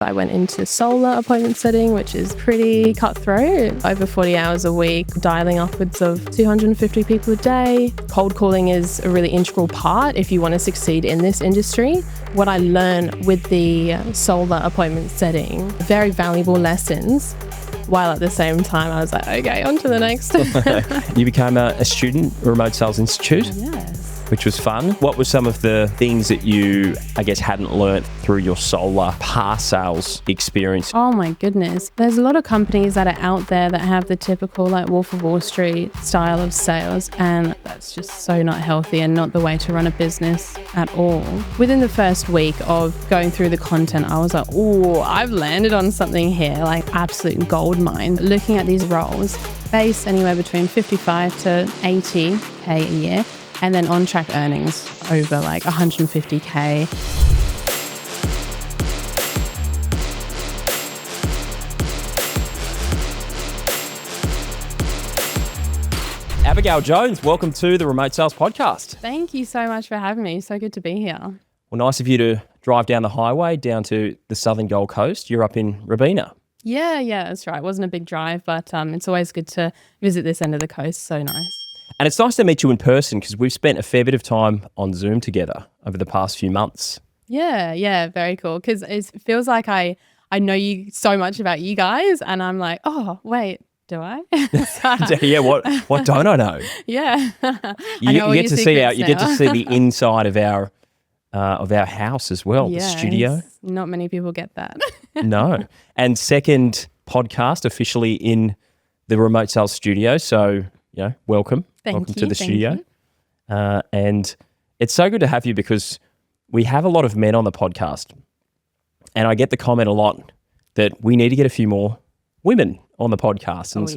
I went into solar appointment setting, which is pretty cutthroat, over 40 hours a week, dialing upwards of 250 people a day. Cold calling is a really integral part if you want to succeed in this industry. What I learned with the solar appointment setting, very valuable lessons, while at the same time I was like, okay, on to the next. You became a student at Remote Sales Institute. Yes. Which was fun. What were some of the things that you, I guess, hadn't learnt through your solar past sales experience? Oh my goodness. There's a lot of companies that are out there that have the typical like Wolf of Wall Street style of sales, and that's just so not healthy and not the way to run a business at all. Within the first week of going through the content, I was like, oh, I've landed on something here, like absolute gold mine. Looking at these roles, base anywhere between 55 to 80K a year. And then on-track earnings over like 150K. Abigail Jones, welcome to the Remote Sales Podcast. Thank you so much for having me. So good to be here. Well, nice of you to drive down the highway down to the southern Gold Coast. You're up in Robina. Yeah, that's right. It wasn't a big drive, but it's always good to visit this end of the coast. So nice. And it's nice to meet you in person because we've spent a fair bit of time on Zoom together over the past few months. Yeah, very cool. Because it feels like I know you so much about you guys, and I'm like, oh, wait, do I? Yeah, what don't I know? Yeah, you get to see the inside of our house as well, yes. The studio. Not many people get that. No, and second podcast officially in the Remote Sales Studio, so. Welcome. Welcome to the studio. And it's so good to have you because we have a lot of men on the podcast. And I get the comment a lot that we need to get a few more women on the podcast. And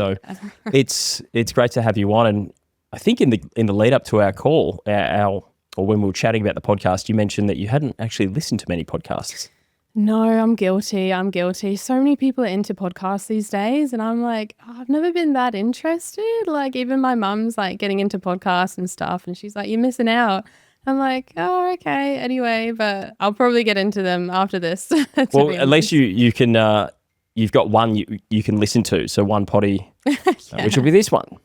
it's great to have you on. And I think in the lead up to our call, or when we were chatting about the podcast, you mentioned that you hadn't actually listened to many podcasts. No, I'm guilty. So many people are into podcasts these days, and I'm like, I've never been that interested. Like even my mum's like getting into podcasts and stuff, and she's like, you're missing out. I'm like, oh, okay. Anyway, but I'll probably get into them after this. Well, at least you can, you've got one you can listen to. So one potty, yeah. Which will be this one.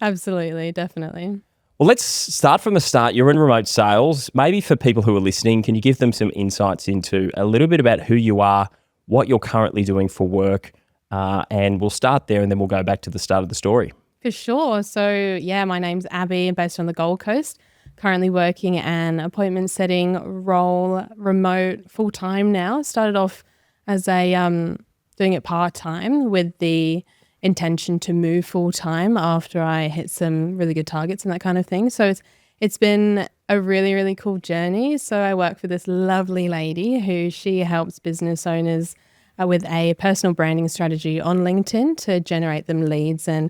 Absolutely, definitely. Well, let's start from the start. You're in remote sales. Maybe for people who are listening, can you give them some insights into a little bit about who you are, what you're currently doing for work, and we'll start there and then we'll go back to the start of the story. For sure. So, my name's Abby. I'm based on the Gold Coast, currently working an appointment setting role, remote, full-time now. Started off as doing it part-time with the intention to move full-time after I hit some really good targets and that kind of thing. So it's been a really, really cool journey. So I work for this lovely lady who she helps business owners with a personal branding strategy on LinkedIn to generate them leads and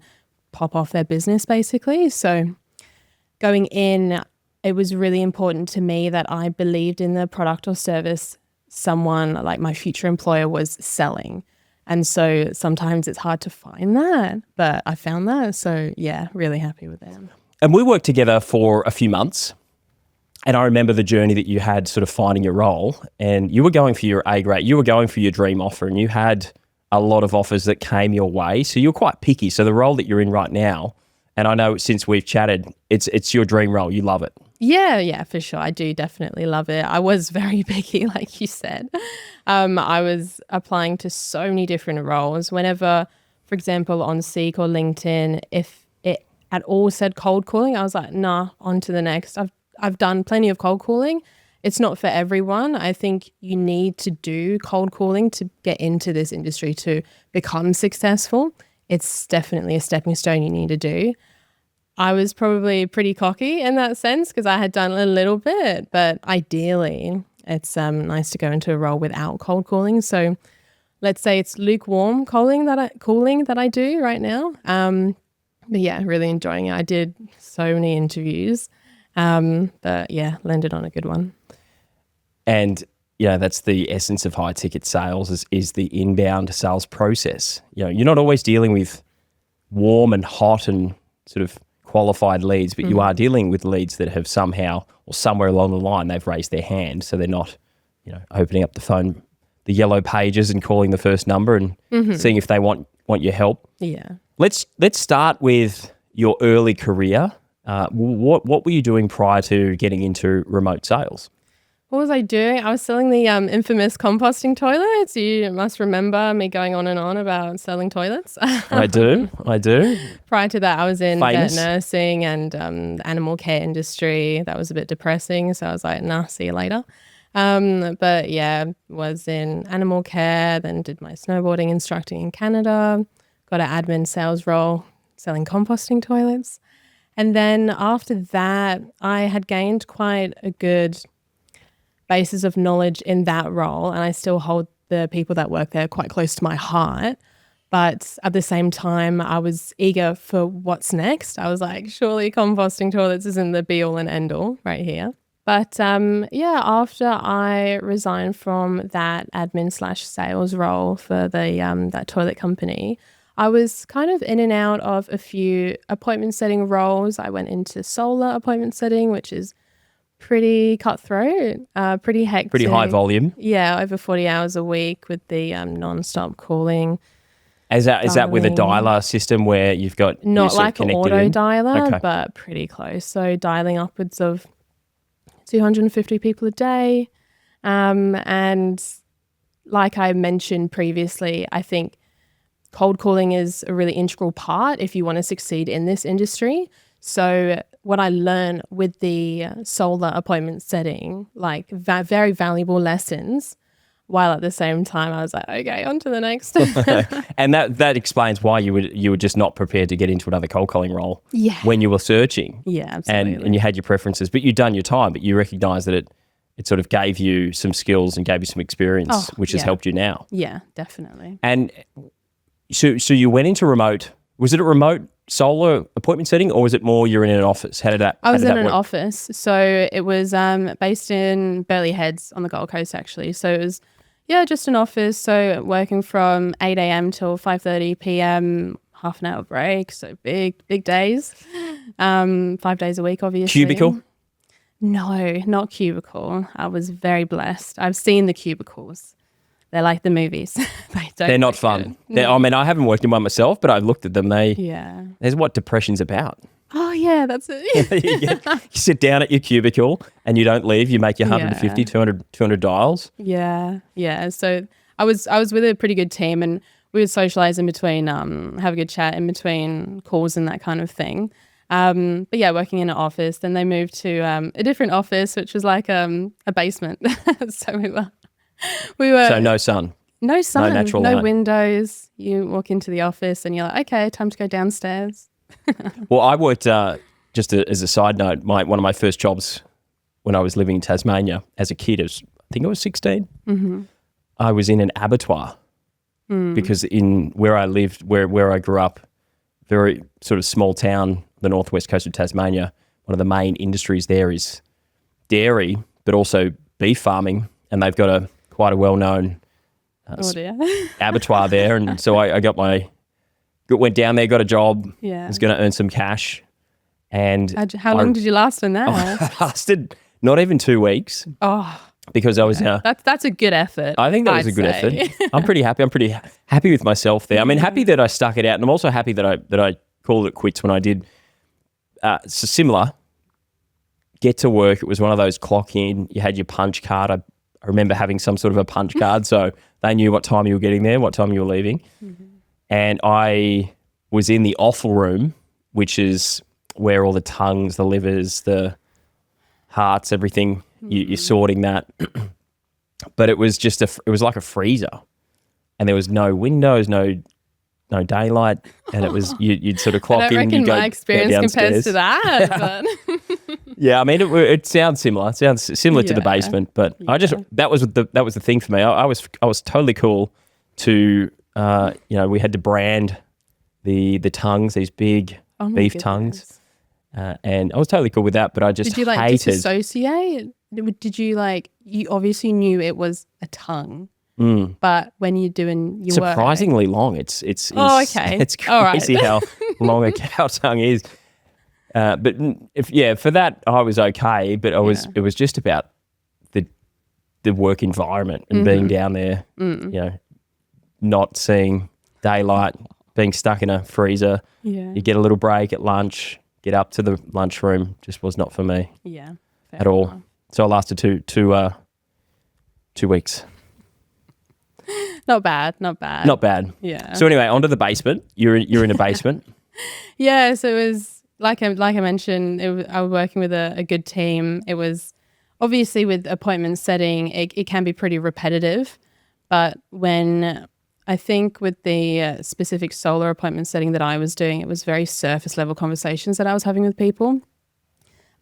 pop off their business basically. So going in, it was really important to me that I believed in the product or service someone like my future employer was selling. And so sometimes it's hard to find that, but I found that. So really happy with them. And we worked together for a few months. And I remember the journey that you had sort of finding your role, and you were going for your A grade, you were going for your dream offer, and you had a lot of offers that came your way. So you're quite picky. So the role that you're in right now, and I know since we've chatted, it's your dream role. You love it. Yeah, for sure. I do definitely love it. I was very picky, like you said. I was applying to so many different roles. Whenever, for example, on Seek or LinkedIn, if it at all said cold calling, I was like, nah, on to the next. I've done plenty of cold calling. It's not for everyone. I think you need to do cold calling to get into this industry to become successful. It's definitely a stepping stone you need to do. I was probably pretty cocky in that sense because I had done a little bit, but ideally it's nice to go into a role without cold calling. So let's say it's lukewarm calling that I do right now. But really enjoying it. I did so many interviews, but landed on a good one. And that's the essence of high ticket sales is the inbound sales process. You're not always dealing with warm and hot and sort of qualified leads, but you are dealing with leads that have somehow or somewhere along the line they've raised their hand, so they're not, opening up the phone the yellow pages and calling the first number and seeing if they want your help. Yeah. Let's start with your early career. What were you doing prior to getting into remote sales? What was I doing? I was selling the infamous composting toilets. You must remember me going on and on about selling toilets. I do. Prior to that, I was in Famous. vet nursing and the animal care industry. That was a bit depressing, so I was like, nah, see you later. But yeah, was in animal care, then did my snowboarding instructing in Canada, got an admin sales role selling composting toilets. And then after that, I had gained quite a good basis of knowledge in that role, and I still hold the people that work there quite close to my heart. But at the same time, I was eager for what's next. I was like, surely composting toilets isn't the be all and end all right here. But after I resigned from that admin/sales role for the that toilet company, I was kind of in and out of a few appointment setting roles. I went into solar appointment setting, which is pretty cutthroat, pretty hectic. Pretty high volume. Yeah, over 40 hours a week with the non-stop calling. Is that with a dialer system where you've got... Not like an auto dialer, okay, but pretty close. So dialing upwards of 250 people a day. And like I mentioned previously, I think cold calling is a really integral part if you want to succeed in this industry. So what I learned with the solar appointment setting, like very valuable lessons, while at the same time I was like, okay, on to the next. And that explains why you were just not prepared to get into another cold calling role when you were searching. Yeah, absolutely. And you had your preferences, but you'd done your time, but you recognised that it sort of gave you some skills and gave you some experience, which has helped you now. Yeah, definitely. And so you went into remote. Was it a remote solar appointment setting, or was it more you're in an office? How did that I was in an work? office. So it was based in Burleigh Heads on the Gold Coast, actually. So it was, just an office. So working from 8 a.m. till 5:30 p.m., half an hour break. So big days. 5 days a week, obviously. Cubicle? No, not cubicle. I was very blessed. I've seen the cubicles. They're like the movies. They're not fun. I mean, I haven't worked in one myself, but I've looked at them. There's what depression's about. Oh, yeah, that's it. You sit down at your cubicle and you don't leave. You make your 150, 200 dials. Yeah. So I was with a pretty good team, and we would socialize in between, have a good chat in between calls and that kind of thing. But yeah, working in an office. Then they moved to a different office, which was like a basement. So we were. So no sun. No sun. No natural no light. Windows. You walk into the office and you're like, okay, time to go downstairs. Well, I worked, just as a side note, one of my first jobs when I was living in Tasmania as a kid, I think I was 16. Mm-hmm. I was in an abattoir because in where I lived, where I grew up, very sort of small town, the northwest coast of Tasmania, one of the main industries there is dairy, but also beef farming, and they've got quite a well-known abattoir there. And so I went down there, got a job, was going to earn some cash. And how long did you last in that? I lasted not even 2 weeks. Oh, because I was that's a good effort. I think that was a good effort. I'm pretty happy. I'm pretty happy with myself there. I mean, happy that I stuck it out, and I'm also happy that I called it quits when I did. So similar. Get to work. It was one of those clock in. You had your punch card. I remember having some sort of a punch card, so they knew what time you were getting there, what time you were leaving. Mm-hmm. And I was in the offal room, which is where all the tongues, the livers, the hearts, everything, you're sorting that. But it was just it was like a freezer, and there was no windows, no daylight, and it was you'd sort of clock in. I don't reckon my experience compares to that. But yeah, I mean it sounds similar. It sounds similar to the basement, but that was the thing for me. I was totally cool to we had to brand the tongues, these big beef tongues. And I was totally cool with that, but I just hated... Did you disassociate? Did you you obviously knew it was a tongue, but when you're doing your surprisingly long. It's okay. It's crazy how long a cow tongue is. But for that I was okay, but it was just about the work environment and being down there, not seeing daylight, being stuck in a freezer. Yeah. You get a little break at lunch, get up to the lunchroom. Just was not for me. Yeah. At all. Enough. So I lasted two weeks. Not bad. Not bad. Yeah. So anyway, onto the basement. You're in a basement. Yeah. So it was like I mentioned. I was working with a good team. It was obviously with appointment setting. It can be pretty repetitive, but when I think with the specific solar appointment setting that I was doing, it was very surface level conversations that I was having with people.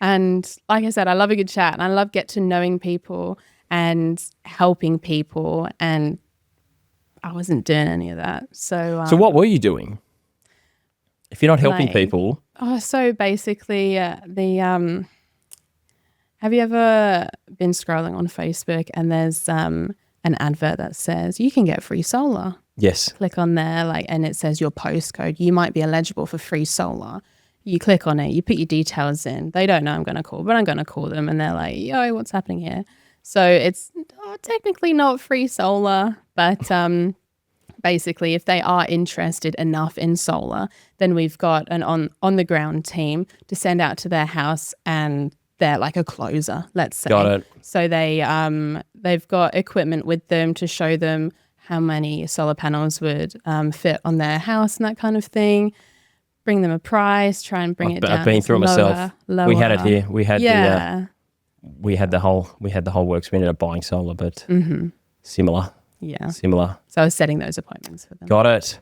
And like I said, I love a good chat and I love get to knowing people and helping people, and I wasn't doing any of that. So what were you doing? If you're not helping people? So basically have you ever been scrolling on Facebook and there's an advert that says you can get free solar? Yes. Click on there and it says your postcode. You might be eligible for free solar. You click on it, you put your details in. They don't know I'm going to call, but I'm going to call them and they're like, yo, what's happening here? So it's technically not free solar, but basically if they are interested enough in solar, then we've got an on-the-ground team to send out to their house and they're like a closer, let's say. Got it. So they've got equipment with them to show them how many solar panels would fit on their house and that kind of thing. Bring them a price, try and bring it down. I've been through it myself. Lower. We had it here. We had the whole works. We ended up buying solar, but similar. Yeah. Similar. So I was setting those appointments for them. Got it.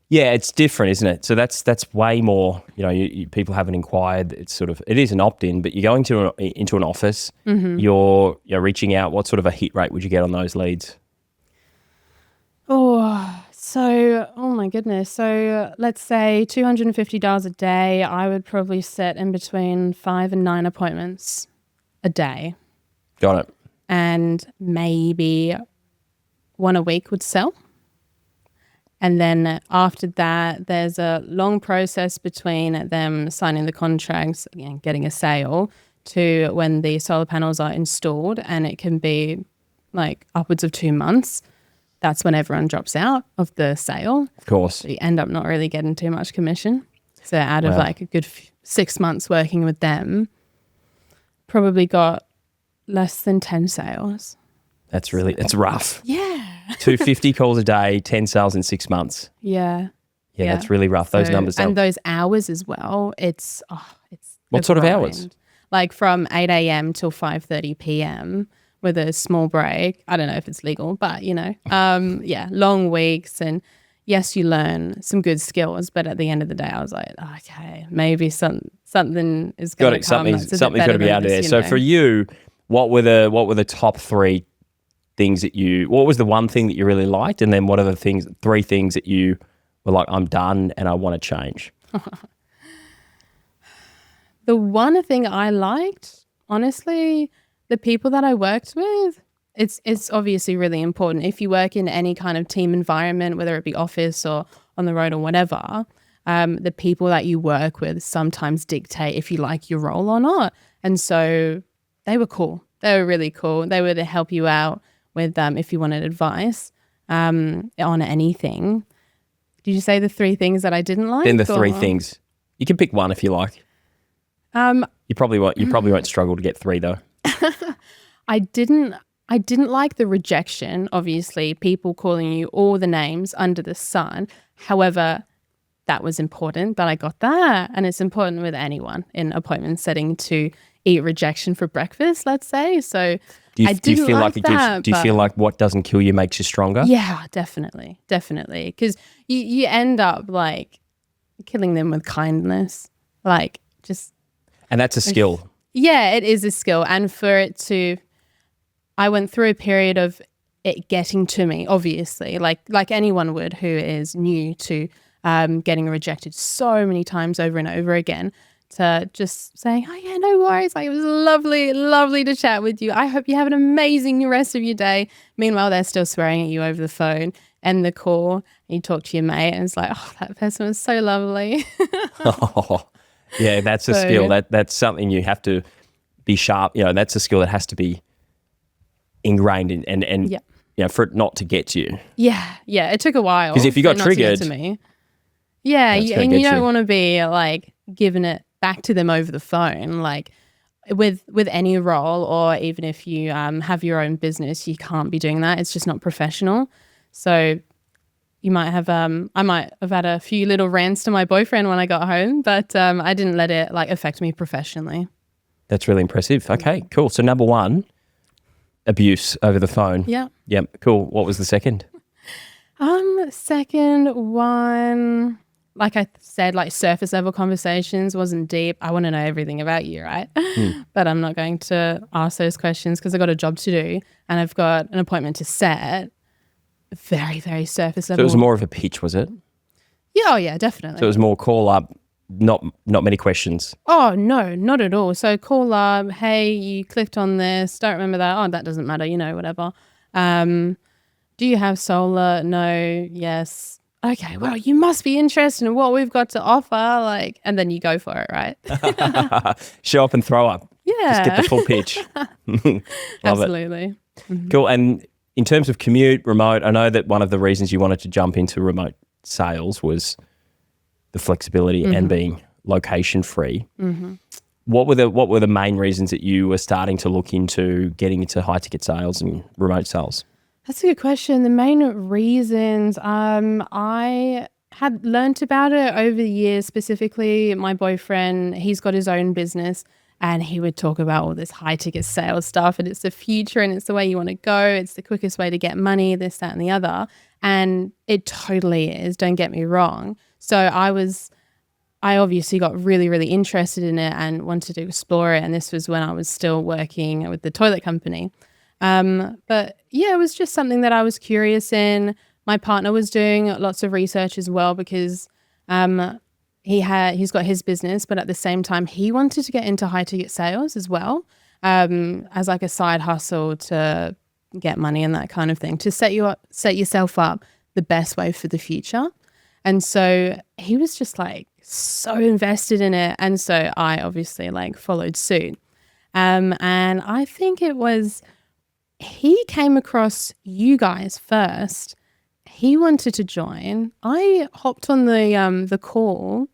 Yeah, it's different, isn't it? So that's way more. People haven't inquired. It is an opt-in, but you're going into an office. You're reaching out. What sort of a hit rate would you get on those leads? Oh my goodness. So let's say $250 a day. I would probably set in between 5 and 9 appointments a day. Got it. And maybe 1 a week would sell. And then after that, there's a long process between them signing the contracts and getting a sale to when the solar panels are installed. And it can be like upwards of 2 months. That's when everyone drops out of the sale. Of course. So you end up not really getting too much commission. So out of like a good 6 months working with them, probably got less than 10 sales. That's rough. Yeah. 250 calls a day, 10 sales in 6 months. Yeah. Yeah, that's really rough. Those numbers. And those hours as well. It's what sort of hours? Like from 8 a.m. till 5:30 p.m. with a small break. I don't know if it's legal, but long weeks. And yes, you learn some good skills, but at the end of the day, I was like, okay, maybe something is going to come. Something's got to be out of there. So for you, what were the top 3 things what was the one thing that you really liked? And then what are the 3 things that you were like, I'm done and I want to change? The one thing I liked, honestly, the people that I worked with, it's obviously really important. If you work in any kind of team environment, whether it be office or on the road or whatever, the people that you work with sometimes dictate if you like your role or not. And so they were cool. They were really cool. They were to help you out with if you wanted advice on anything. Did you say the 3 things that I didn't like? Then the 3 things. You can pick one if you like. You probably won't struggle to get 3 though. I didn't like the rejection, obviously, people calling you all the names under the sun. However, that was important that I got that. And it's important with anyone in appointment setting to eat rejection for breakfast, let's say. So do you feel like what doesn't kill you makes you stronger? Yeah, definitely. Because you end up like killing them with kindness. And that's a skill. Yeah, it is a skill. And I went through a period of it getting to me, obviously, like anyone would who is new to getting rejected so many times over and over again, to just say, oh yeah, no worries. Like, it was lovely to chat with you. I hope you have an amazing rest of your day. Meanwhile, they're still swearing at you over the phone. End the call, and you talk to your mate and it's like, oh, that person was so lovely. Yeah, that's a skill. That's something you have to be sharp. That's a skill that has to be ingrained in, and Yeah. you know, for it not to get to you. Yeah. It took a while. 'Cause if you got for it not to get triggered, to me. Yeah, that's gonna and get you don't you. want to be like giving it back to them over the phone. Like with any role, or even if you have your own business, you can't be doing that. It's just not professional. So you might have I might have had a few little rants to my boyfriend when I got home, but I didn't let it like affect me professionally. That's really impressive. Okay, cool. So number 1, abuse over the phone. Yeah. Yep, cool. What was the second? Second one, like I said, like surface level conversations, wasn't deep. I want to know everything about you, right? But I'm not going to ask those questions because I've got a job to do and I've got an appointment to set. Very, very surface level. So it was more of a pitch, was it? Yeah, oh yeah, definitely. So it was more call up, not many questions. Oh, no, not at all. So call up, hey, you clicked on this, don't remember that. Oh, that doesn't matter, whatever. Do you have solar? No. Yes. Okay, well, you must be interested in what we've got to offer. Like, and then you go for it, right? Show up and throw up. Yeah. Just get the full pitch. Love Absolutely. it. Cool. And in terms of commute, remote, I know that one of the reasons you wanted to jump into remote sales was the flexibility and being location free. What were the main reasons that you were starting to look into getting into high ticket sales and remote sales? That's a good question. The main reasons, I had learnt about it over the years. Specifically, my boyfriend, he's got his own business and he would talk about all this high ticket sales stuff, and it's the future and it's the way you want to go. It's the quickest way to get money, this, that, and the other. And it totally is, don't get me wrong. So I obviously got really, really interested in it and wanted to explore it. And this was when I was still working with the toilet company. But yeah, it was just something that I was curious in. My partner was doing lots of research as well because he's got his business, but at the same time he wanted to get into high ticket sales as well, as like a side hustle to get money and that kind of thing, to set yourself up the best way for the future. And so he was just like so invested in it, and so I obviously like followed suit. And I think it was, he came across you guys first. He wanted to join. I hopped on the call.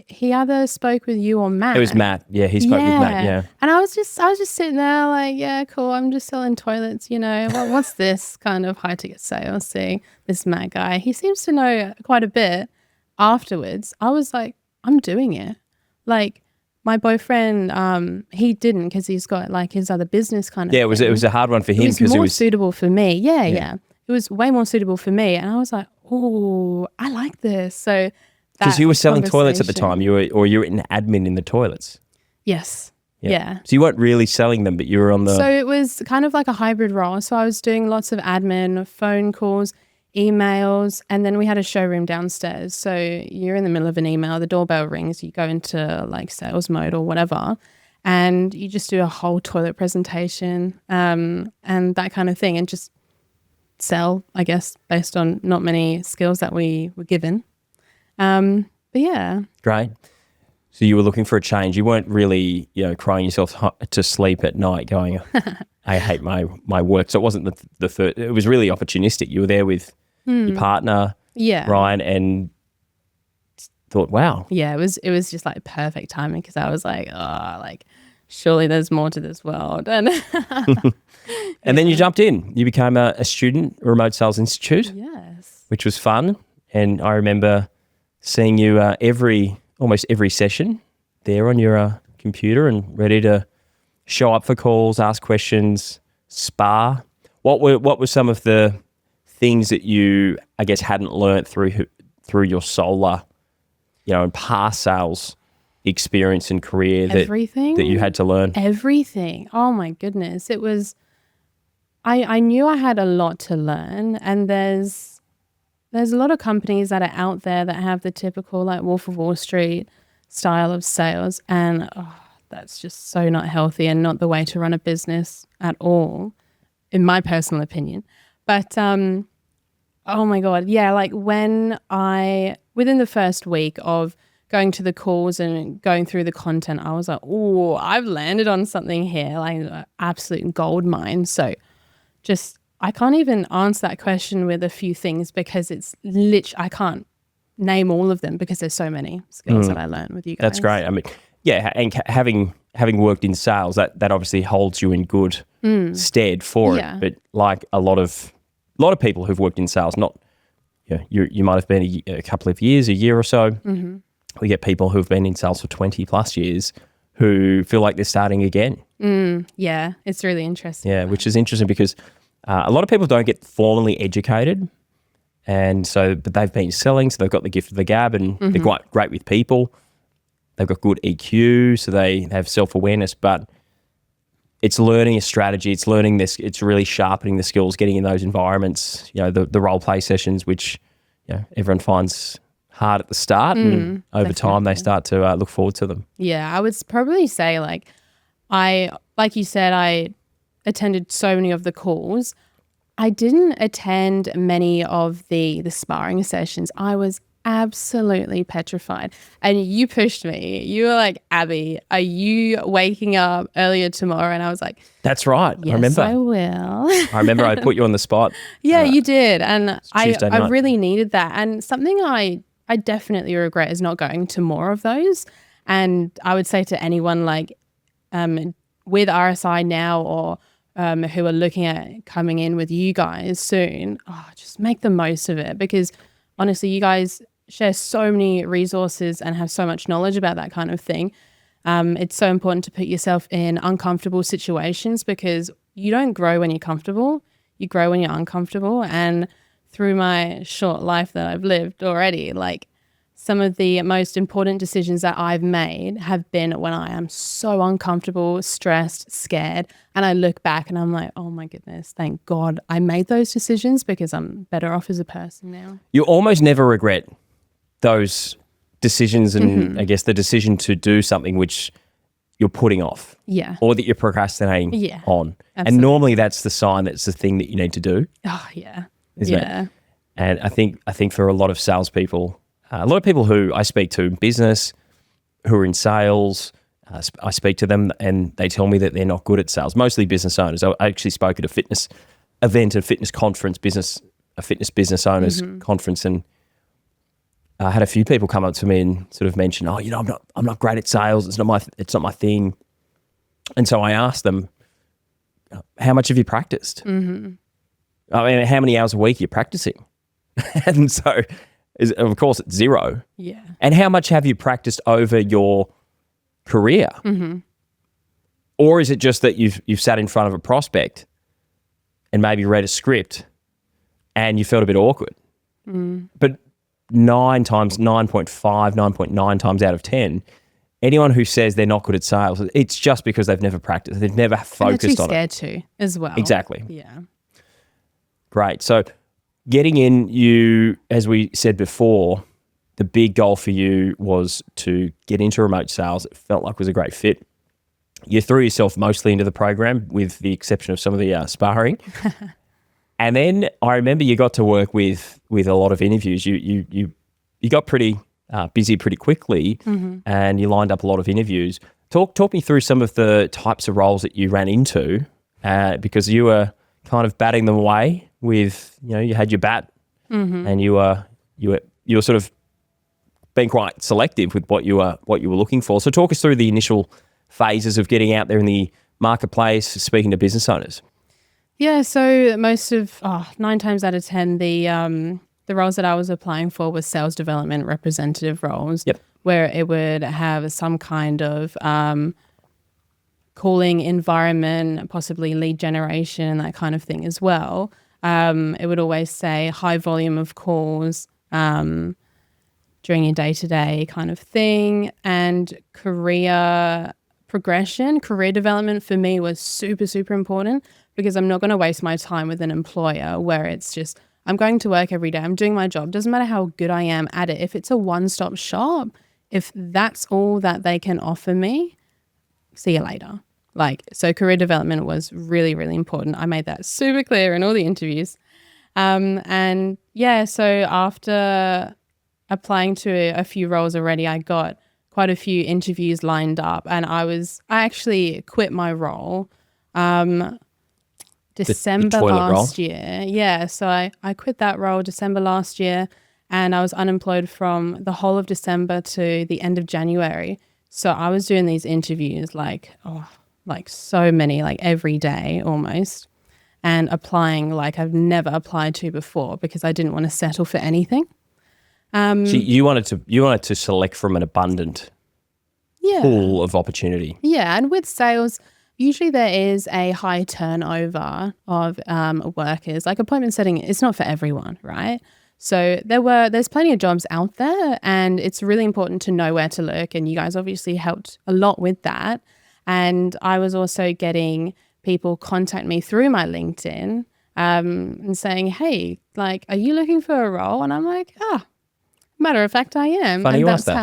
He either spoke with you or Matt. It was Matt. Yeah, he spoke with Matt. Yeah. And I was just sitting there like, yeah, cool. I'm just selling toilets, what's this kind of high ticket sales? See this Matt guy. He seems to know quite a bit. Afterwards, I was like, I'm doing it. Like, my boyfriend, he didn't, because he's got like his other business kind of thing. It was a hard one for him because it was suitable for me. Yeah. It was way more suitable for me. And I was like, oh, I like this. So because you were selling toilets at the time, you were an admin in the toilets. Yes. Yeah. So you weren't really selling them, but you were on the... So it was kind of like a hybrid role. So I was doing lots of admin, phone calls, emails, and then we had a showroom downstairs. So you're in the middle of an email, the doorbell rings, you go into like sales mode or whatever, and you just do a whole toilet presentation and that kind of thing, and just sell, I guess, based on not many skills that we were given. But yeah. Great. So you were looking for a change. You weren't really, crying yourself to sleep at night going, I hate my work. So it wasn't the third. It was really opportunistic. You were there with your partner, Ryan, and thought, wow. Yeah, it was just like perfect timing, because I was like, oh, like surely there's more to this world. And and then you jumped in. You became a student, a Remote Sales Institute. Yes. Which was fun. And I remember seeing you almost every session there on your computer and ready to show up for calls, ask questions, spar. What were some of the things that you, I guess, hadn't learnt through your solar, and past sales experience and career that you had to learn? Everything. Oh my goodness. It was, I knew I had a lot to learn, and there's a lot of companies that are out there that have the typical like Wolf of Wall Street style of sales, and that's just so not healthy and not the way to run a business at all, in my personal opinion. But oh my God, yeah, like within the first week of going to the calls and going through the content, I was like, oh, I've landed on something here, like an absolute gold mine. So I can't even answer that question with a few things because it's I can't name all of them because there's so many skills that I learned with you guys. That's great. I mean, yeah, and having worked in sales, that obviously holds you in good stead for it. But like a lot of people who've worked in sales, not you might have been a couple of years, a year or so. Mm-hmm. We get people who've been in sales for 20 plus years who feel like they're starting again. Yeah, it's really interesting. Yeah, which is interesting because a lot of people don't get formally educated, but they've been selling, so they've got the gift of the gab, and they're quite great with people. They've got good EQ, so they have self-awareness, but it's learning a strategy. It's learning this. It's really sharpening the skills, getting in those environments. The role play sessions, which everyone finds hard at the start, and over time they start to look forward to them. Yeah, I would probably say like you said, I attended so many of the calls. I didn't attend many of the sparring sessions. I was absolutely petrified. And you pushed me. You were like, Abby, are you waking up earlier tomorrow? And I was like, that's right. Yes, I remember. I will. I remember I put you on the spot. Yeah, you did. And I really needed that. And something I definitely regret is not going to more of those. And I would say to anyone like with RSI now or who are looking at coming in with you guys soon, just make the most of it, because honestly, you guys share so many resources and have so much knowledge about that kind of thing. It's so important to put yourself in uncomfortable situations, because you don't grow when you're comfortable. You grow when you're uncomfortable. And through my short life that I've lived already, like some of the most important decisions that I've made have been when I am so uncomfortable, stressed, scared, and I look back and I'm like, oh my goodness, thank God I made those decisions, because I'm better off as a person now. You almost never regret those decisions, and I guess the decision to do something which you're putting off, or that you're procrastinating on. Absolutely. And normally that's the sign that's the thing that you need to do. Oh yeah, isn't it? And I think for a lot of salespeople, a lot of people who I speak to in business, who are in sales, I speak to them and they tell me that they're not good at sales. Mostly business owners. I actually spoke at a fitness event, a fitness conference, a fitness business owners conference, and I had a few people come up to me and sort of mention, I'm not great at sales. It's not my thing. And so I asked them, how much have you practiced? Mm-hmm. I mean, how many hours a week are you practicing? And so, of course, it's 0. Yeah. And how much have you practiced over your career? Mm-hmm. Or is it just that you've sat in front of a prospect and maybe read a script and you felt a bit awkward? But 9 times, 9.9 times out of 10, anyone who says they're not good at sales, it's just because they've never practiced. They've never focused on it. They're too scared to as well. Exactly. Yeah. Great. So getting in, you, as we said before, the big goal for you was to get into remote sales. It felt like it was a great fit. You threw yourself mostly into the program, with the exception of some of the sparring. And then I remember you got to work with a lot of interviews. You got pretty busy pretty quickly, and you lined up a lot of interviews. Talk me through some of the types of roles that you ran into, because you were kind of batting them away with, you had your bat, and you were sort of being quite selective with what you were looking for. So talk us through the initial phases of getting out there in the marketplace, speaking to business owners. Yeah, so most of 9 times out of 10, the roles that I was applying for was sales development representative roles, where it would have some kind of calling environment, possibly lead generation and that kind of thing as well. It would always say high volume of calls during your day-to-day kind of thing, and career progression, career development for me was super, super important, because I'm not going to waste my time with an employer where it's just, I'm going to work every day, I'm doing my job, doesn't matter how good I am at it. If it's a one-stop shop, if that's all that they can offer me, see you later. So career development was really, really important. I made that super clear in all the interviews. So after applying to a few roles already, I got quite a few interviews lined up, and I actually quit my role December last year. Yeah, so I quit that role December last year, and I was unemployed from the whole of December to the end of January. So I was doing these interviews like so many, like every day almost, and applying like I've never applied to before because I didn't want to settle for anything. So you wanted to select from an abundant pool of opportunity. Yeah, and with sales, usually there is a high turnover of workers. Like appointment setting, it's not for everyone, right? So there's plenty of jobs out there, and it's really important to know where to look. And you guys obviously helped a lot with that. And I was also getting people contact me through my LinkedIn and saying, "Hey, like, are you looking for a role?" And I'm like, matter of fact, I am. Funny and that's that's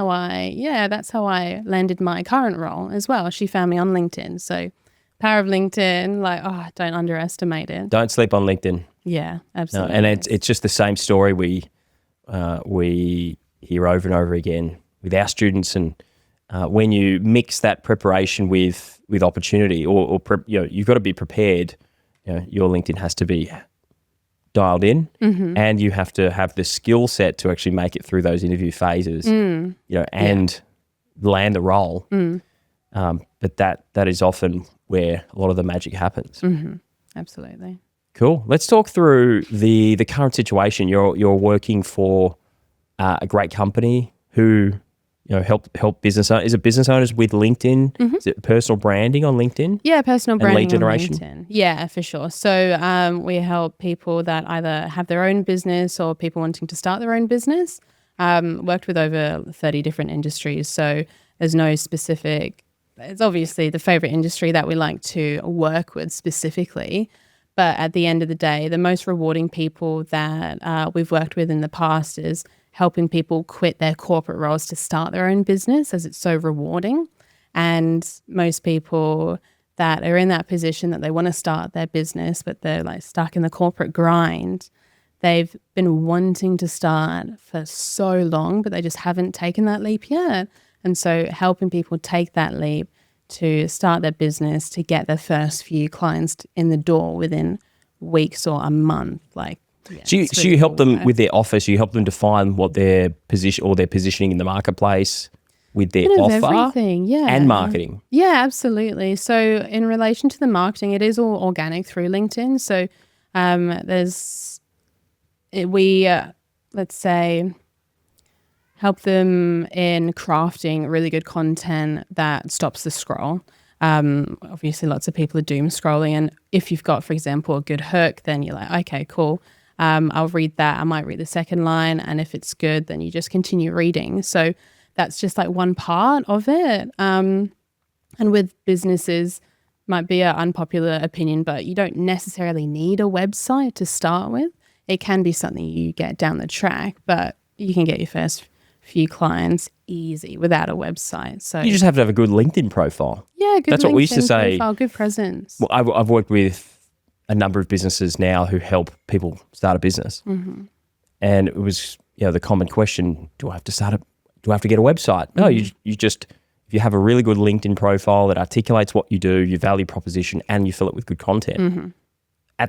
how I landed my current role as well. She found me on LinkedIn. So power of LinkedIn, don't underestimate it. Don't sleep on LinkedIn. Yeah, absolutely. No, and it's just the same story we hear over and over again with our students. And when you mix that preparation with opportunity, or you've got to be prepared. Your LinkedIn has to be dialed in, and you have to have the skill set to actually make it through those interview phases, and land the role. But that is often where a lot of the magic happens. Absolutely. Cool. Let's talk through the current situation. You're working for a great company who help business owners. Is it business owners with LinkedIn? Is it personal branding on LinkedIn? Yeah, personal branding lead generation? on LinkedIn. Yeah, for sure. So we help people that either have their own business or people wanting to start their own business. Worked with over 30 different industries. So there's no specific, it's obviously the favorite industry that we like to work with specifically. But at the end of the day, the most rewarding people that we've worked with in the past is helping people quit their corporate roles to start their own business, as it's so rewarding. And most people that are in that position that they want to start their business, but they're like stuck in the corporate grind, they've been wanting to start for so long, but they just haven't taken that leap yet. And so helping people take that leap to start their business, to get their first few clients in the door within weeks or a month, so you help them with their offer. So you help them define what their position or their positioning in the marketplace with their offer, everything, and marketing. Yeah, absolutely. So in relation to the marketing, it is all organic through LinkedIn. So let's say, help them in crafting really good content that stops the scroll. Obviously, lots of people are doom scrolling, and if you've got, for example, a good hook, then you're like, okay, cool. I'll read that. I might read the second line, and if it's good, then you just continue reading. So that's just like one part of it. And with businesses, might be an unpopular opinion, but you don't necessarily need a website to start with. It can be something you get down the track, but you can get your first few clients easy without a website. So you just have to have a good LinkedIn profile. Yeah, good. That's LinkedIn what we used to say. Profile, good presence. Well, I've worked with a number of businesses now who help people start a business, and it was the common question: do I have to get a website? No, you just, if you have a really good LinkedIn profile that articulates what you do, your value proposition, and you fill it with good content,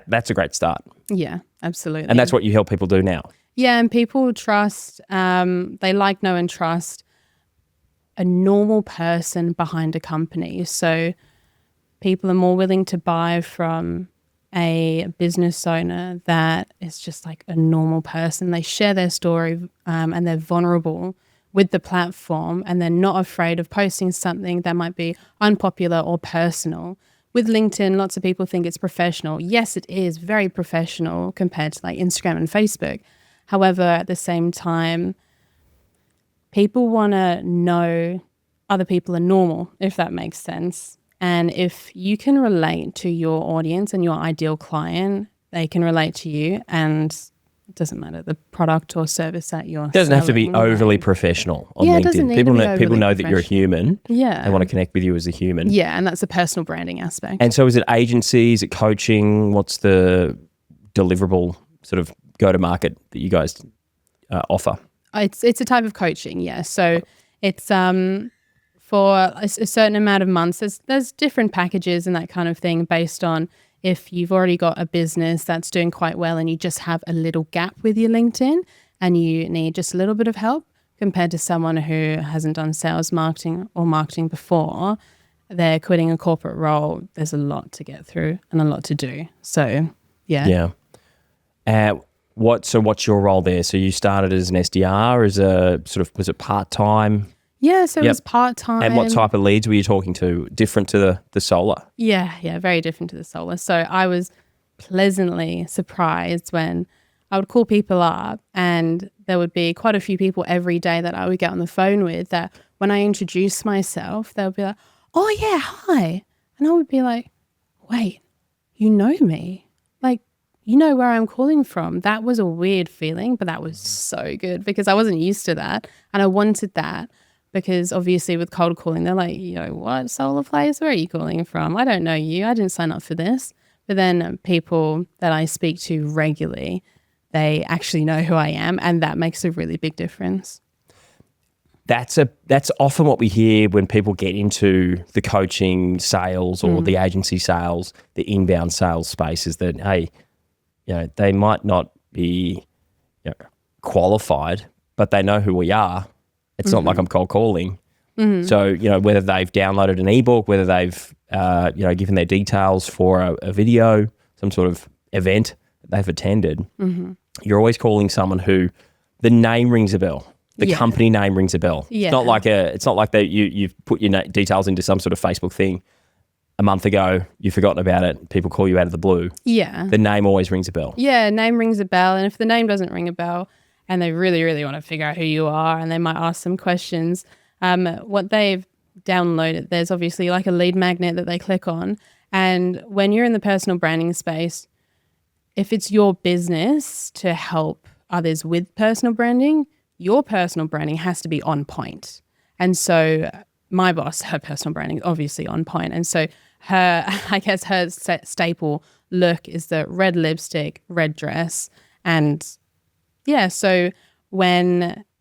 that's a great start. Yeah, absolutely. And that's what you help people do now. Yeah, and people trust, they like, know, and trust a normal person behind a company. So people are more willing to buy from a business owner that is just like a normal person. They share their story and they're vulnerable with the platform, and they're not afraid of posting something that might be unpopular or personal. With LinkedIn, lots of people think it's professional. Yes, it is very professional compared to like Instagram and Facebook. However, at the same time, people want to know other people are normal, if that makes sense. And if you can relate to your audience and your ideal client, they can relate to you, and it doesn't matter the product or service that you're doesn't selling, have to be overly professional on it LinkedIn. doesn't need People to be know people know overly that you're a human. Yeah. They want to connect with you as a human. Yeah, and that's a personal branding aspect. And so is it agency? Is it coaching? What's the deliverable sort of go-to-market that you guys offer? It's a type of coaching, yeah. So it's for a certain amount of months. There's different packages and that kind of thing based on if you've already got a business that's doing quite well and you just have a little gap with your LinkedIn and you need just a little bit of help compared to someone who hasn't done sales marketing or marketing before, they're quitting a corporate role. There's a lot to get through and a lot to do. So, yeah. Yeah. What's your role there? So you started as an SDR, was it part-time? Yeah, so it was part-time. And what type of leads were you talking to? Different to the solar? Yeah, very different to the solar. So I was pleasantly surprised when I would call people up and there would be quite a few people every day that I would get on the phone with that when I introduced myself, they would be like, oh yeah, hi. And I would be like, wait, you know me? Like, you know where I'm calling from. That was a weird feeling, but that was so good because I wasn't used to that. And I wanted that because obviously with cold calling, they're like, what solar place? Where are you calling from? I don't know you. I didn't sign up for this. But then people that I speak to regularly, they actually know who I am, and that makes a really big difference. That's often what we hear when people get into the coaching sales or the agency sales, the inbound sales space, is that, hey, they might not be qualified, but they know who we are. It's not like I'm cold calling. So, whether they've downloaded an ebook, whether they've, given their details for a video, some sort of event that they've attended, you're always calling someone who the name rings a bell. The company name rings a bell. Yeah. It's not like that you've put your details into some sort of Facebook thing a month ago, you've forgotten about it, people call you out of the blue. Yeah. The name always rings a bell. Yeah, name rings a bell. And if the name doesn't ring a bell and they really, really want to figure out who you are and they might ask some questions, what they've downloaded, there's obviously like a lead magnet that they click on. And when you're in the personal branding space, if it's your business to help others with personal branding, your personal branding has to be on point. And so my boss, her personal branding is obviously on point. And so her staple look is the red lipstick, red dress. And so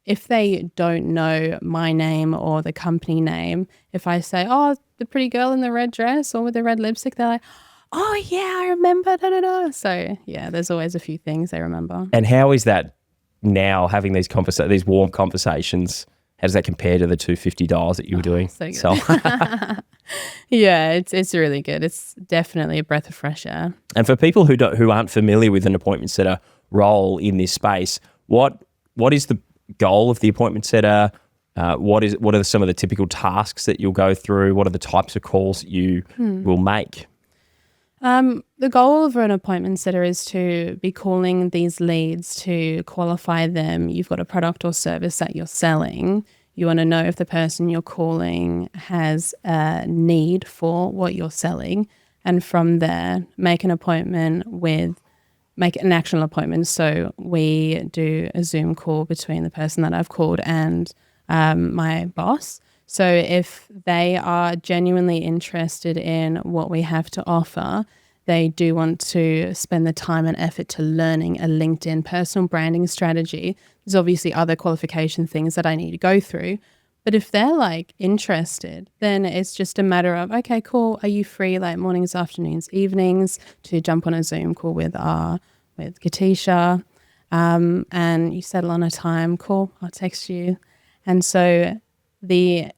if they don't know my name or the company name, if I say, oh, the pretty girl in the red dress or with the red lipstick, they're like, oh yeah, I remember, da da da. So yeah, there's always a few things they remember. And how is that now, having these warm conversations? How does that compare to the $250 that you were doing? So good. Yeah, it's really good. It's definitely a breath of fresh air. And for people who aren't familiar with an appointment setter role in this space, what is the goal of the appointment setter? What are some of the typical tasks that you'll go through? What are the types of calls that you will make? The goal of an appointment setter is to be calling these leads to qualify them. You've got a product or service that you're selling. You want to know if the person you're calling has a need for what you're selling. And from there, make an actual appointment. So we do a Zoom call between the person that I've called and my boss. So if they are genuinely interested in what we have to offer, they do want to spend the time and effort to learning a LinkedIn personal branding strategy. There's obviously other qualification things that I need to go through. But if they're interested, then it's just a matter of, okay, cool. Are you free mornings, afternoons, evenings to jump on a Zoom call with Katisha? And you settle on a time, cool, I'll text you. And so the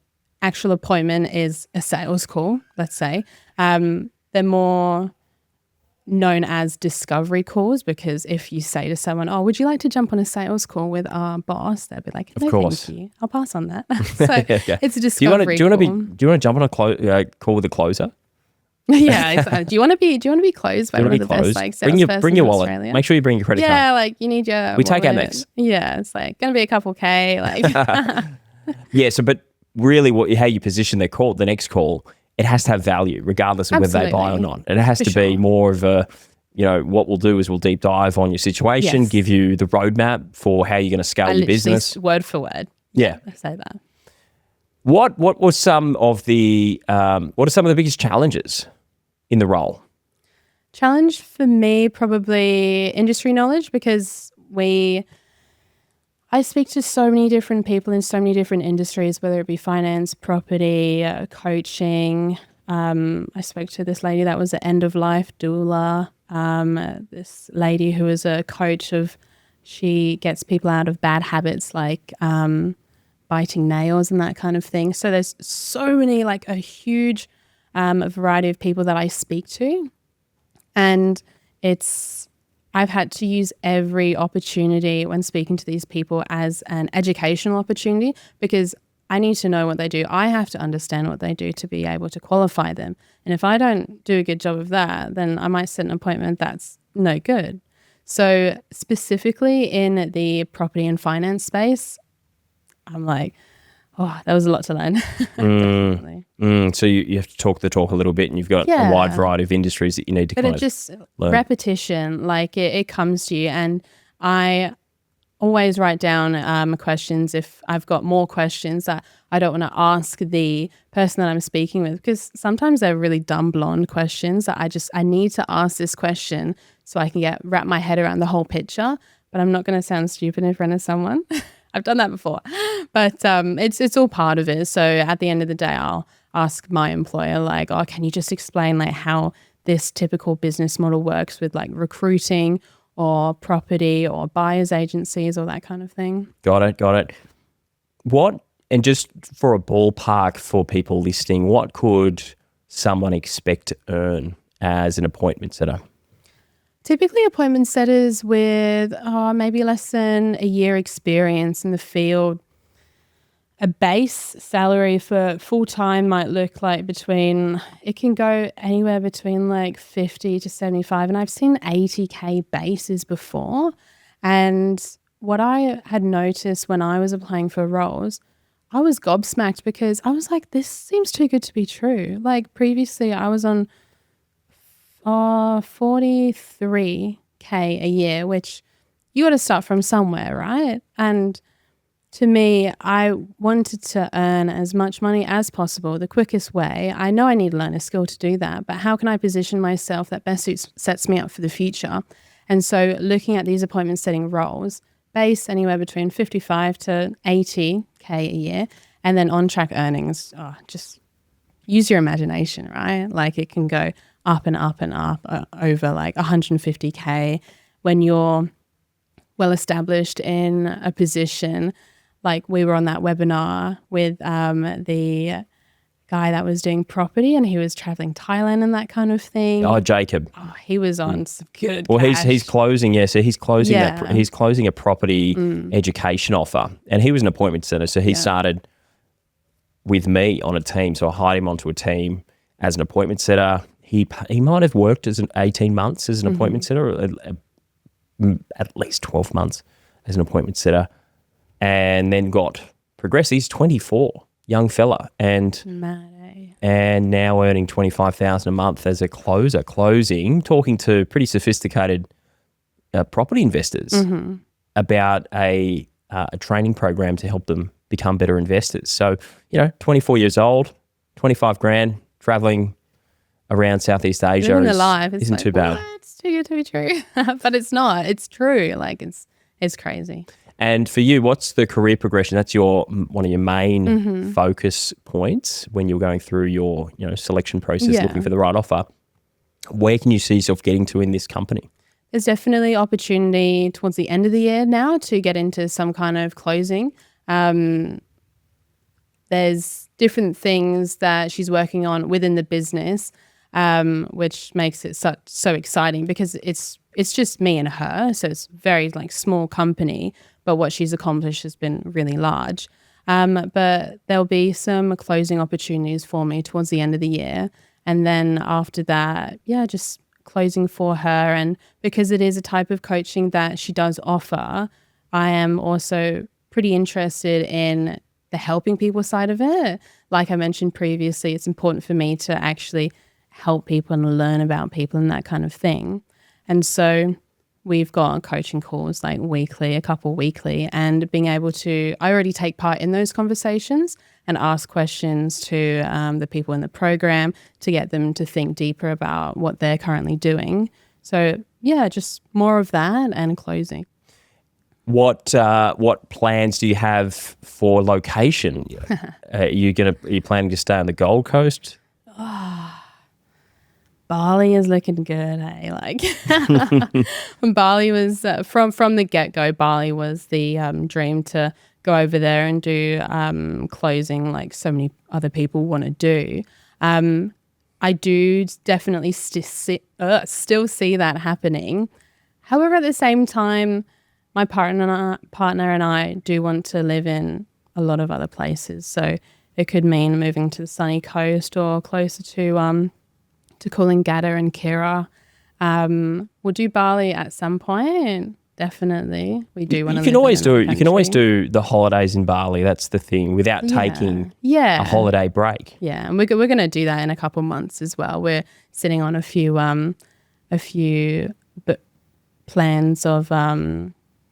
actual appointment is a sales call, let's say. They're more known as discovery calls because if you say to someone, oh, would you like to jump on a sales call with our boss? They'll be like, no, thank you. I'll pass on that. So It's a discovery call. Do you want to jump on a call with a closer? Yeah, exactly. Do you want to be closed by one of the best salespersons bring your in wallet. Australia? Make sure you bring your credit card. Yeah, you need your We wallet. take Amex. Yeah, it's gonna be a couple K. Yeah, but really how you position the next call, it has to have value regardless of whether they buy or not. It has to be more of a, what we'll do is we'll deep dive on your situation, give you the roadmap for how you're going to scale your business. Word for word. Yeah. I say that. What are some of the biggest challenges in the role? Challenge for me, probably industry knowledge, because I speak to so many different people in so many different industries, whether it be finance, property, coaching, I spoke to this lady that was an end-of-life doula, this lady who is a coach she gets people out of bad habits like biting nails and that kind of thing. So there's so many, like a huge variety of people that I speak to. And I've had to use every opportunity when speaking to these people as an educational opportunity, because I need to know what they do. I have to understand what they do to be able to qualify them. And if I don't do a good job of that, then I might set an appointment that's no good. So specifically in the property and finance space, I'm like, oh, that was a lot to learn. So you have to talk the talk a little bit, and you've got a wide variety of industries that you need to kind of just learn. Repetition, like it comes to you. And I always write down questions if I've got more questions that I don't want to ask the person that I'm speaking with, because sometimes they're really dumb blonde questions that I need to ask this question so I can wrap my head around the whole picture. But I'm not going to sound stupid in front of someone. I've done that before, but it's all part of it. So at the end of the day, I'll ask my employer, like, oh, can you just explain like how this typical business model works with like recruiting or property or buyers agencies or that kind of thing. Got it. What, and just for a ballpark for people listening, what could someone expect to earn as an appointment setter? Typically appointment setters with maybe less than a year experience in the field. A base salary for full-time might look like it can go anywhere between like 50 to 75. And I've seen 80K bases before. And what I had noticed when I was applying for roles, I was gobsmacked because I was like, this seems too good to be true. Like previously I was on 43K a year, which you got to start from somewhere, right? And to me, I wanted to earn as much money as possible the quickest way. I know I need to learn a skill to do that, but how can I position myself that best sets me up for the future? And so looking at these appointment setting roles, base anywhere between 55 to 80K a year, and then on-track earnings, just use your imagination, right? Like it can go up and up and up over like 150K when you're well established in a position. Like we were on that webinar with the guy that was doing property, and he was traveling Thailand and that kind of thing. Oh, Jacob. Oh, he was on some good Well, cash. he's closing. Yeah, so he's closing he's closing a property education offer, and he was an appointment setter. So he started with me on a team. So I hired him onto a team as an appointment setter. He might have worked as 18 months as an appointment setter, at least 12 months as an appointment setter, and then got progressed. He's 24, young fella, and now earning $25,000 a month as a closing, talking to pretty sophisticated property investors about a training program to help them become better investors. So, 24 years old, 25 grand, traveling around Southeast Asia isn't like, too bad. It's too good to be true. But it's not. It's true. Like it's crazy. And for you, what's the career progression? That's one of your main focus points when you're going through your selection process, looking for the right offer. Where can you see yourself getting to in this company? There's definitely opportunity towards the end of the year now to get into some kind of closing. There's different things that she's working on within the business, which makes it so exciting because it's just me and her. So it's very like small company, but what she's accomplished has been really large. But there'll be some closing opportunities for me towards the end of the year. And then after that, just closing for her. And because it is a type of coaching that she does offer, I am also pretty interested in the helping people side of it. Like I mentioned previously, it's important for me to actually help people and learn about people and that kind of thing. And so we've got coaching calls like a couple weekly, and being able to, I already take part in those conversations and ask questions to the people in the program to get them to think deeper about what they're currently doing. So just more of that and closing. What plans do you have for location? Are you planning to stay on the Gold Coast? Bali is looking good, hey? Like Bali was from the get-go, Bali was the dream to go over there and do closing like so many other people want to do. I do definitely still see that happening. However, at the same time, my partner and I do want to live in a lot of other places. So it could mean moving to the sunny coast or closer to Coolangatta and Kira. We'll do Bali at some point. Definitely, we do want to. You can always do the holidays in Bali. That's the thing, without taking a holiday break. Yeah, and we're going to do that in a couple months as well. We're sitting on a few plans of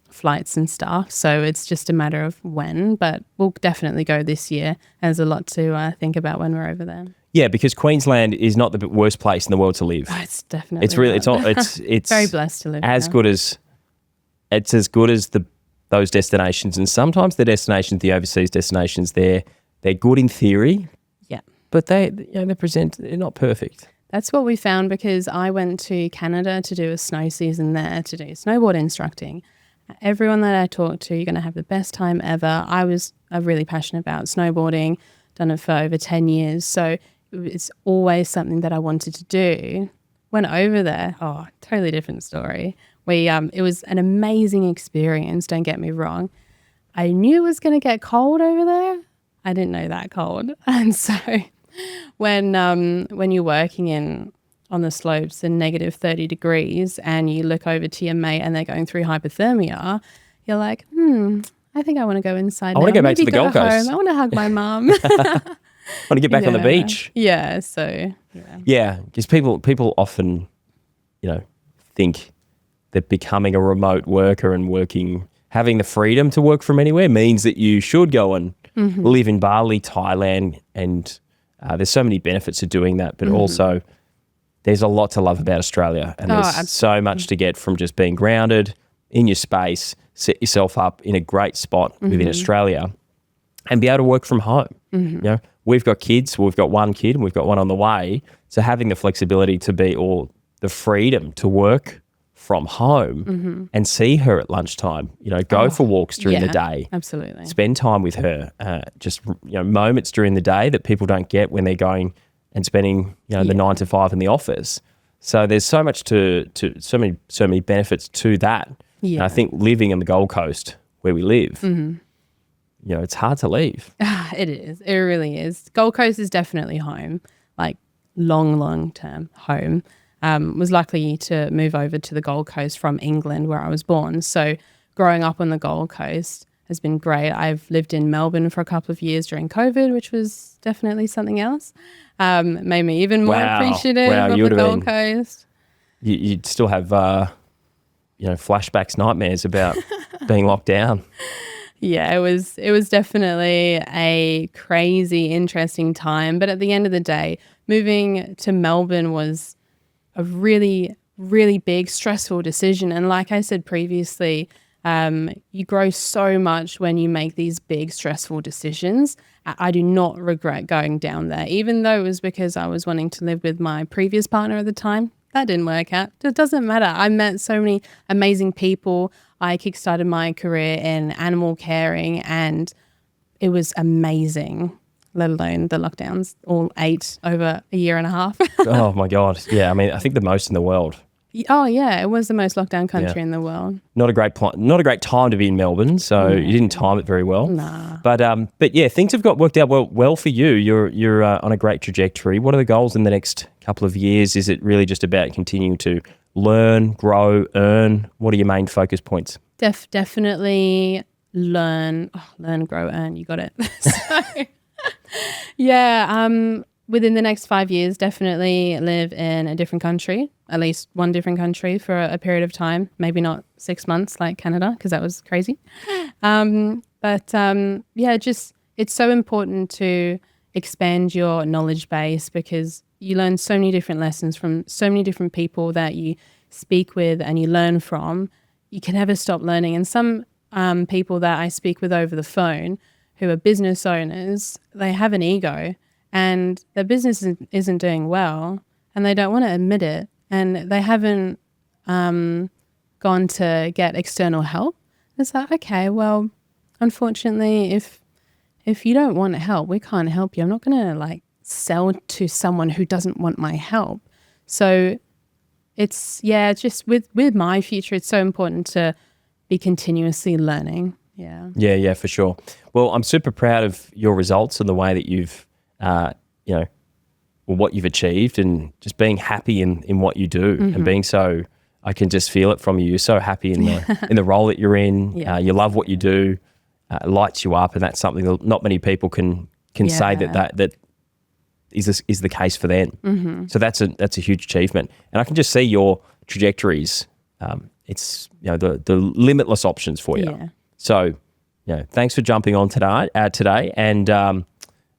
flights and stuff. So it's just a matter of when, but we'll definitely go this year. There's a lot to think about when we're over there. Yeah, because Queensland is not the worst place in the world to live. Oh, it's definitely. It's really. It's very blessed to live. It's as good as those destinations, and sometimes the destinations, the overseas destinations, they're good in theory. Yeah, but they're not perfect. That's what we found, because I went to Canada to do a snow season there to do snowboard instructing. Everyone that I talked to, you're going to have the best time ever. I was really passionate about snowboarding, done it for over 10 years. So it's always something that I wanted to do. Went over there, totally different story. It was an amazing experience, don't get me wrong. I knew it was going to get cold over there. I didn't know that cold. And so when you're working on the slopes in negative 30 degrees and you look over to your mate and they're going through hypothermia, you're like, I think I want to go inside. I want to go back to the Gold Coast. I want to hug my mum. I want to get back on the beach. Yeah, so yeah, because people often, think that becoming a remote worker and having the freedom to work from anywhere means that you should go and live in Bali, Thailand, and there's so many benefits of doing that, but also there's a lot to love about Australia, and there's so much to get from just being grounded in your space, set yourself up in a great spot within Australia, and be able to work from home. We've got kids. We've got one kid, and we've got one on the way. So having the flexibility or the freedom to work from home and see her at lunchtime, go for walks during the day. Absolutely. Spend time with her. Just moments during the day that people don't get when they're going and spending the 9 to 5 in the office. So there's so much so many benefits to that. Yeah. And I think living in the Gold Coast where we live, it's hard to leave. It is. It really is. Gold Coast is definitely home, like long term home. Was lucky to move over to the Gold Coast from England, where I was born. So growing up on the Gold Coast has been great. I've lived in Melbourne for a couple of years during COVID, which was definitely something else. Made me even more appreciative of the Gold Coast. You'd still have, flashbacks, nightmares about being locked down. Yeah, it was definitely a crazy, interesting time. But at the end of the day, moving to Melbourne was a really, really big, stressful decision. And like I said previously, you grow so much when you make these big, stressful decisions. I do not regret going down there, even though it was because I was wanting to live with my previous partner at the time. That didn't work out. It doesn't matter. I met so many amazing people. I kickstarted my career in animal caring, and it was amazing, let alone the lockdowns, all 8 over a year and a half. Oh, my God. Yeah, I mean, I think the most in the world. Oh, yeah, it was the most lockdown country in the world. Not a great time to be in Melbourne, so you didn't time it very well. Nah. But yeah, things have worked out well for you. You're on a great trajectory. What are the goals in the next couple of years? Is it really just about continuing to learn, grow, earn? What are your main focus points? Definitely learn, grow, earn. You got it. So, yeah, within the next 5 years, definitely live in a different country, at least one different country for a period of time. Maybe not 6 months like Canada, because that was crazy. Just it's so important to expand your knowledge base, because you learn so many different lessons from so many different people that you speak with and you learn from. You can never stop learning. And some people that I speak with over the phone who are business owners, they have an ego and their business isn't doing well, and they don't want to admit it, and they haven't gone to get external help. It's like, okay, well, unfortunately, if you don't want help, we can't help you. I'm not going to like sell to someone who doesn't want my help. So it's just with my future, it's so important to be continuously learning. Yeah, for sure. Well, I'm super proud of your results and the way that you've, what you've achieved, and just being happy in what you do, and being so, I can just feel it from you. You're so happy in the role that you're in. You love what you do. It lights you up, and that's something that not many people can say that is the case for them. So that's a huge achievement, and I can just see your trajectories. It's the limitless options for you. Yeah. So thanks for jumping on today. And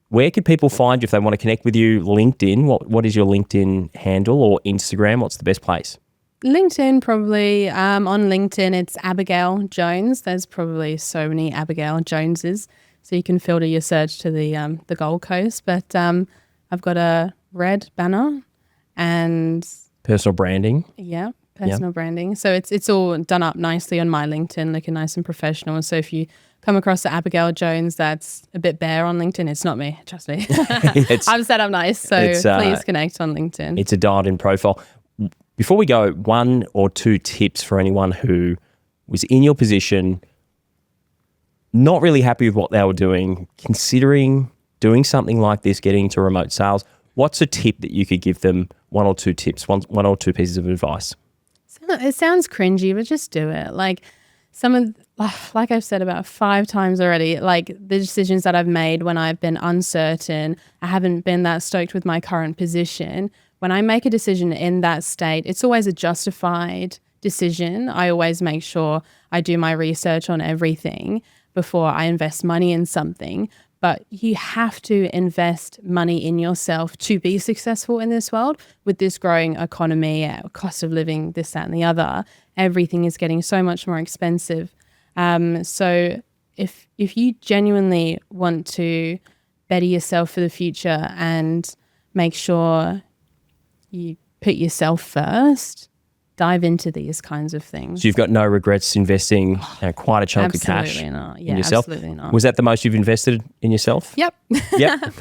where can people find you if they want to connect with you? LinkedIn. What is your LinkedIn handle, or Instagram? What's the best place? LinkedIn, probably. On LinkedIn, it's Abigail Jones. There's probably so many Abigail Joneses, so you can filter your search to the Gold Coast. But I've got a red banner and personal branding. Yeah, personal branding. So it's all done up nicely on my LinkedIn, looking nice and professional. So if you come across the Abigail Jones that's a bit bare on LinkedIn, it's not me. Trust me. I've set up nice, so please connect on LinkedIn. It's a dialed-in profile. Before we go, 1 or 2 tips for anyone who was in your position, not really happy with what they were doing, considering doing something like this, getting into remote sales. What's a tip that you could give them? 1 or 2 tips, one or 2 pieces of advice. It sounds cringy, but just do it. Like like I've said about 5 times already, like the decisions that I've made when I've been uncertain, I haven't been that stoked with my current position. When I make a decision in that state, it's always a justified decision. I always make sure I do my research on everything before I invest money in something. But you have to invest money in yourself to be successful in this world. With this growing economy, cost of living, this, that, and the other, everything is getting so much more expensive. So if you genuinely want to better yourself for the future and make sure you put yourself first, dive into these kinds of things. So you've got no regrets investing quite a chunk of cash not. in yourself? Absolutely not. Was that the most you've invested in yourself? Yep. Yep.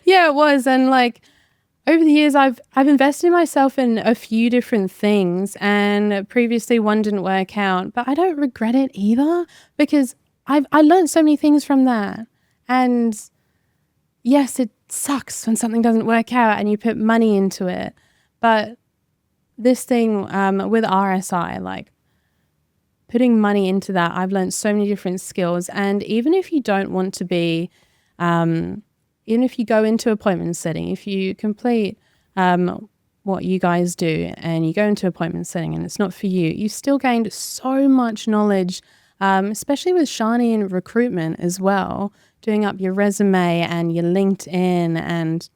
Yeah, it was. And like over the years, I've invested myself in a few different things, and previously one didn't work out, but I don't regret it either, because I learned so many things from that. And yes, it sucks when something doesn't work out and you put money into it, but this thing with RSI, like putting money into that, I've learned so many different skills. And even if you don't want to be, even if you go into appointment setting, if you complete what you guys do and you go into appointment setting and it's not for you, you still gained so much knowledge, especially with Shani and recruitment as well, doing up your resume and your LinkedIn, and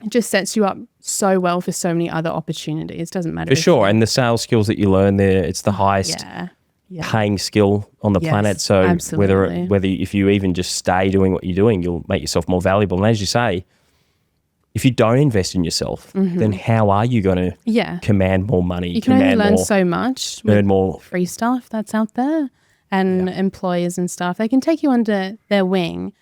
it just sets you up so well for so many other opportunities. Doesn't matter. For sure. And the sales skills that you learn there, it's the highest paying skill on the planet. So absolutely. whether if you even just stay doing what you're doing, you'll make yourself more valuable. And as you say, if you don't invest in yourself, then how are you going to command more money? You can only learn so much. Earn more. Free stuff that's out there. And employers and stuff, they can take you under their wing.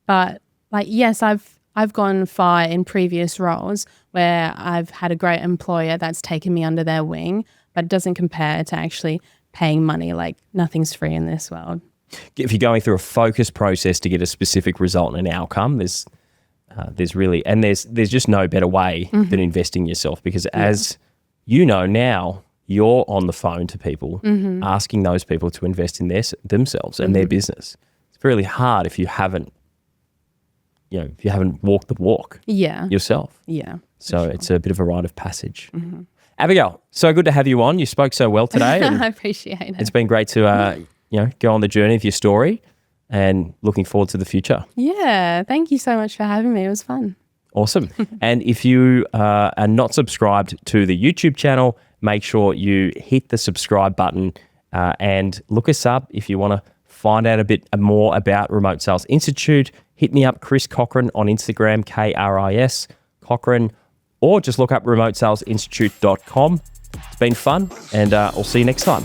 But like, yes, I've gone far in previous roles where I've had a great employer that's taken me under their wing, but it doesn't compare to actually paying money. Like, nothing's free in this world. If you're going through a focused process to get a specific result and an outcome, there's just no better way than investing in yourself, because as you know now, you're on the phone to people, asking those people to invest in themselves and their business. It's really hard if you haven't walked the walk yourself. Yeah. So it's a bit of a rite of passage. Abigail, so good to have you on. You spoke so well today. I appreciate it. It's been great to go on the journey of your story, and looking forward to the future. Yeah. Thank you so much for having me. It was fun. Awesome. And if you are not subscribed to the YouTube channel, make sure you hit the subscribe button and look us up if you want to find out a bit more about Remote Sales Institute. Hit me up, Kris Cochrane on Instagram, Kris Cochrane. or just look up remotesalesinstitute.com. It's been fun, and I'll see you next time.